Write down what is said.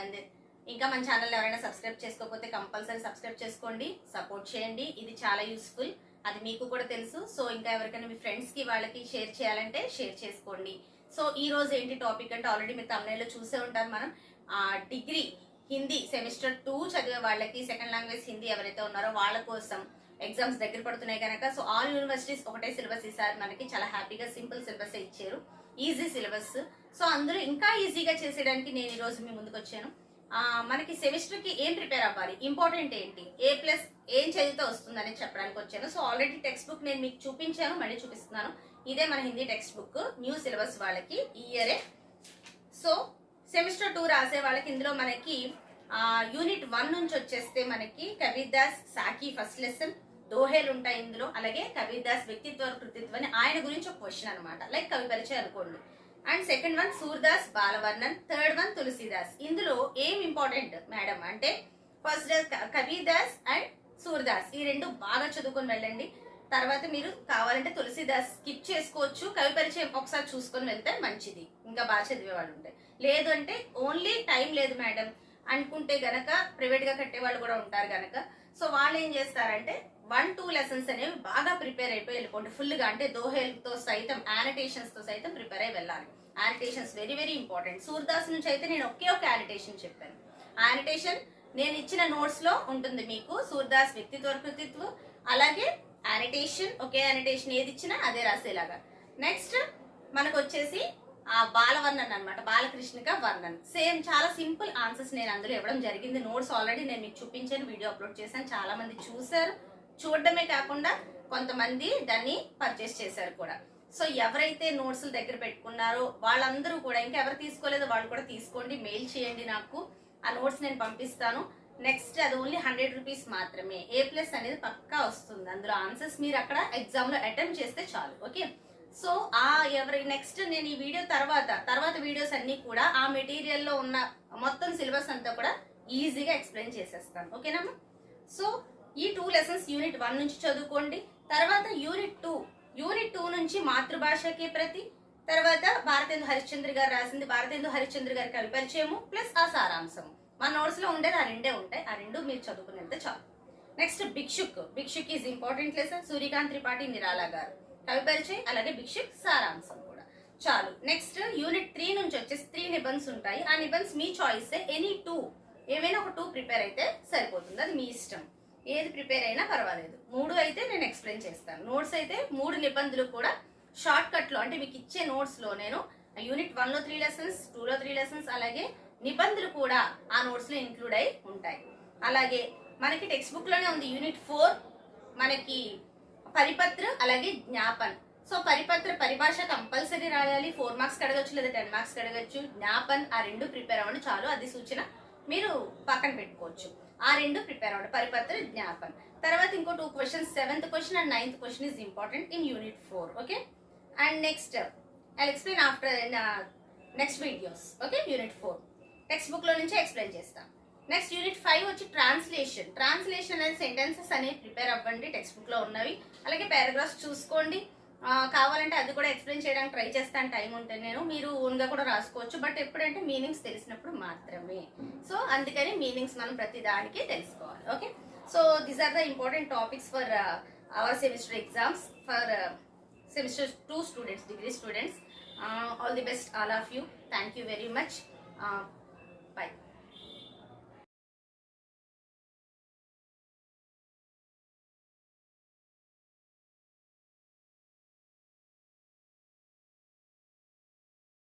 మందిర్. ఇంకా మన ఛానల్ ఎవరైనా సబ్స్క్రైబ్ చేసుకోకపోతే కంపల్సరీ సబ్స్క్రైబ్ చేసుకోండి, సపోర్ట్ చేయండి. ఇది చాలా యూస్ఫుల్, అది మీకు కూడా తెలుసు. సో ఇంకా ఎవరికైనా మీ ఫ్రెండ్స్ కి వాళ్ళకి షేర్ చేయాలంటే షేర్ చేసుకోండి. సో ఈ రోజు ఏంటి టాపిక్ అంటే ఆల్రెడీ మీరు thumbnail లో చూసే ఉంటారు. మనం డిగ్రీ హిందీ సెమిస్టర్ 2 చదివే వాళ్ళకి సెకండ్ లాంగ్వేజ్ హిందీ ఎవరైతే ఉన్నారో వాళ్ళ కోసం ఎగ్జామ్స్ దగ్గర పడుతున్నాయి కనుక సో ఆల్ యూనివర్సిటీస్ ఒకటే సిలబస్ ఇస్తారు మనకి. చాలా హ్యాపీగా సింపుల్ సిలబస్ ఇచ్చారు, ఈజీ సిలబస్. సో అందులో ఇంకా ఈజీగా చేసేయడానికి నేను ఈ రోజు మీ ముందుకు వచ్చాను. మనకి సెమిస్టర్ కి ఏం ప్రిపేర్ అవ్వాలి, ఇంపార్టెంట్ ఏంటి, A+ ఏం చదివితే వస్తుందని చెప్పడానికి వచ్చాను. సో ఆల్రెడీ టెక్స్ట్ బుక్ నేను మీకు చూపించాను, మళ్ళీ చూపిస్తున్నాను. ఇదే మన Hindi text book, new syllabus వాళ్ళకి ఈ ఇయరే. సో సెమిస్టర్ 2 రాసే వాళ్ళకి ఇందులో మనకి యూనిట్ 1 నుంచి వచ్చేస్తే మనకి కబీర్దాస్ సాకి ఫస్ట్ లెసన్, దోహేలు ఉంటాయి ఇందులో. అలాగే కబీర్దాస్ వ్యక్తిత్వ కృతిత్వ అని ఆయన గురించి ఒక క్వశ్చన్ అనమాట, లైక్ కవి పరిచయం అనుకోండి. అండ్ సెకండ్ వన్ సూర్దాస్ బాలవర్ణన్, థర్డ్ వన్ తులసీదాస్. ఇందులో ఏం ఇంపార్టెంట్ మేడం అంటే ఫస్ట్ కబీర్దాస్ అండ్ సూర్దాస్ ఈ రెండు బాగా చదువుకొని వెళ్ళండి. తర్వాత మీరు కావాలంటే తులసీదాస్ స్కిప్ చేసుకోవచ్చు, కవి పరిచయం ఒకసారి చూసుకొని వెళ్తే మంచిది, ఇంకా బాగా చదివే వాళ్ళు ఉంటాయి. లేదు అంటే ఓన్లీ టైం లేదు మేడం అనుకుంటే గనక ప్రైవేట్ గా కట్టే వాళ్ళు కూడా ఉంటారు గనక సో వాళ్ళు ఏం చేస్తారంటే 1-2 లెసన్స్ అనేవి బాగా ప్రిపేర్ అయిపోయి వెళ్ళిపోండి ఫుల్ గా. అంటే దోహేల్తో సైతం యానిటేషన్స్ తో సైతం ప్రిపేర్ అయి వెళ్ళాలి. యానిటేషన్స్ వెరీ వెరీ ఇంపార్టెంట్. సూర్దాస్ నుంచి అయితే నేను ఒకే ఒక యానిటేషన్ చెప్పాను. యానిటేషన్ నేను ఇచ్చిన నోట్స్ లో ఉంటుంది మీకు. సూర్దాస్ వ్యక్తిత్వ కృతిత్వం అలాగే యానిటేషన్, ఒకే యానిటేషన్ ఏది ఇచ్చినా అదే రాసేలాగా. నెక్స్ట్ మనకు వచ్చేసి బాలవర్ణన్ అనమాట, బాలకృష్ణిక వర్ణన్. సేమ్ చాలా సింపుల్ ఆన్సర్స్ నేను అందులో ఇవ్వడం జరిగింది. నోట్స్ ఆల్రెడీ నేను మీకు చూపించాను, వీడియో అప్లోడ్ చేశాను, చాలా మంది చూసారు. చూడడమే కాకుండా కొంతమంది దాన్ని పర్చేస్ చేశారు కూడా. సో ఎవరైతే నోట్స్ దగ్గర పెట్టుకున్నారో వాళ్ళందరూ కూడా, ఇంకా ఎవరు తీసుకోలేదో వాళ్ళు కూడా తీసుకోండి, మెయిల్ చేయండి నాకు, ఆ నోట్స్ నేను పంపిస్తాను. నెక్స్ట్ అది ఓన్లీ 100 రూపీస్ మాత్రమే. A+ అనేది పక్కా వస్తుంది అందులో ఆన్సర్స్. మీరు అక్కడ ఎగ్జామ్ లో అటెంప్ట్ చేస్తే చాలు, ఓకే. సో ఎవరి నెక్స్ట్ నేను ఈ వీడియో తర్వాత వీడియోస్ అన్ని కూడా ఆ మెటీరియల్ లో ఉన్న మొత్తం సిలబస్ అంతా కూడా ఈజీగా ఎక్స్ప్లెయిన్ చేసేస్తాను, ఓకేనమ్మా. సో ఈ 2 లెసన్స్ యూనిట్ 1 నుంచి చదువుకోండి. తర్వాత యూనిట్ 2 నుంచి మాతృభాషకి ప్రతి, తర్వాత భారతేందు హరిశ్చంద్ర గారు రాసింది, భారతేందు హరిశ్చంద్ర గారి కవి పరిచయము ప్లస్ ఆ సారాంశం. మా నోట్స్ లో ఉండేది ఆ రెండే ఉంటాయి, ఆ రెండు మీరు చదువుకుని వెళ్తే చాలు. Next Bhikshuk is important lesson, Suryakant Tripathi Nirala గారు కవి పరిచయం, అలాగే భిక్షుక్ సారాంశం కూడా చాలు. నెక్స్ట్ యూనిట్ 3 నుంచి వచ్చేసి 3 నిబంధన్స్ ఉంటాయి. ఆ నిబంధన్స్ మీ చాయిస్, ఎనీ 2 ఏమైనా ఒక 2 ప్రిపేర్ అయితే సరిపోతుంది, అది మీ ఇష్టం, ఏది ప్రిపేర్ అయినా పర్వాలేదు. 3 అయితే నేను ఎక్స్ప్లెయిన్ చేస్తాను. నోట్స్ అయితే 3 నిబంధనలు కూడా షార్ట్ కట్ లో, అంటే మీకు ఇచ్చే నోట్స్ లో నేను యూనిట్ 1 లో 3 లెసన్స్, 2 లో 3 లెసన్స్, అలాగే నిబంధనలు కూడా ఆ నోట్స్ లో ఇంక్లూడ్ అయి ఉంటాయి. అలాగే మనకి టెక్స్ట్ బుక్ లోనే ఉంది యూనిట్ 4 మనకి పరిపత్ర అలాగే జ్ఞాపన్. సో పరిభాష కంపల్సరీ రాయాలి, 4 మార్క్స్ అడగచ్చు లేదా 10 మార్క్స్ అడగచ్చు. జ్ఞాపన్ ఆ 2 ప్రిపేర్ అవ్వండి చాలు, అది సూచన మీరు పక్కన పెట్టుకోవచ్చు. ఆ 2 ప్రిపేర్ అవ్వండి, పరిపత్ర జ్ఞాపన్. తర్వాత ఇంకో 2 questions, 7th question and 9th question is important in unit 4, okay. And next I explain after next videos, okay. Unit 4 text book లో నుంచి ఎక్స్ప్లెయిన్ చేస్తాం. నెక్స్ట్ యూనిట్ 5 వచ్చి ట్రాన్స్లేషన్ అనేది సెంటెన్సెస్ అనేవి ప్రిపేర్ అవ్వండి, టెక్స్ట్ బుక్ లో ఉన్నవి. అలాగే పారాగ్రాఫ్స్ చూసుకోండి, కావాలంటే అది కూడా ఎక్స్ప్లెయిన్ చేయడానికి ట్రై చేస్తాను టైం ఉంటే. మీరు ఓన్ గా కూడా రాసుకోవచ్చు, బట్ ఎప్పుడంటే మీనింగ్స్ తెలిసినప్పుడు మాత్రమే. సో అందుకని మీనింగ్స్ మనం ప్రతి దానికి తెలుసుకోవాలి, okay. So these are the important topics for our semester exams for semester 2 students, degree students. All the best all of you. Thank you very much. Bye.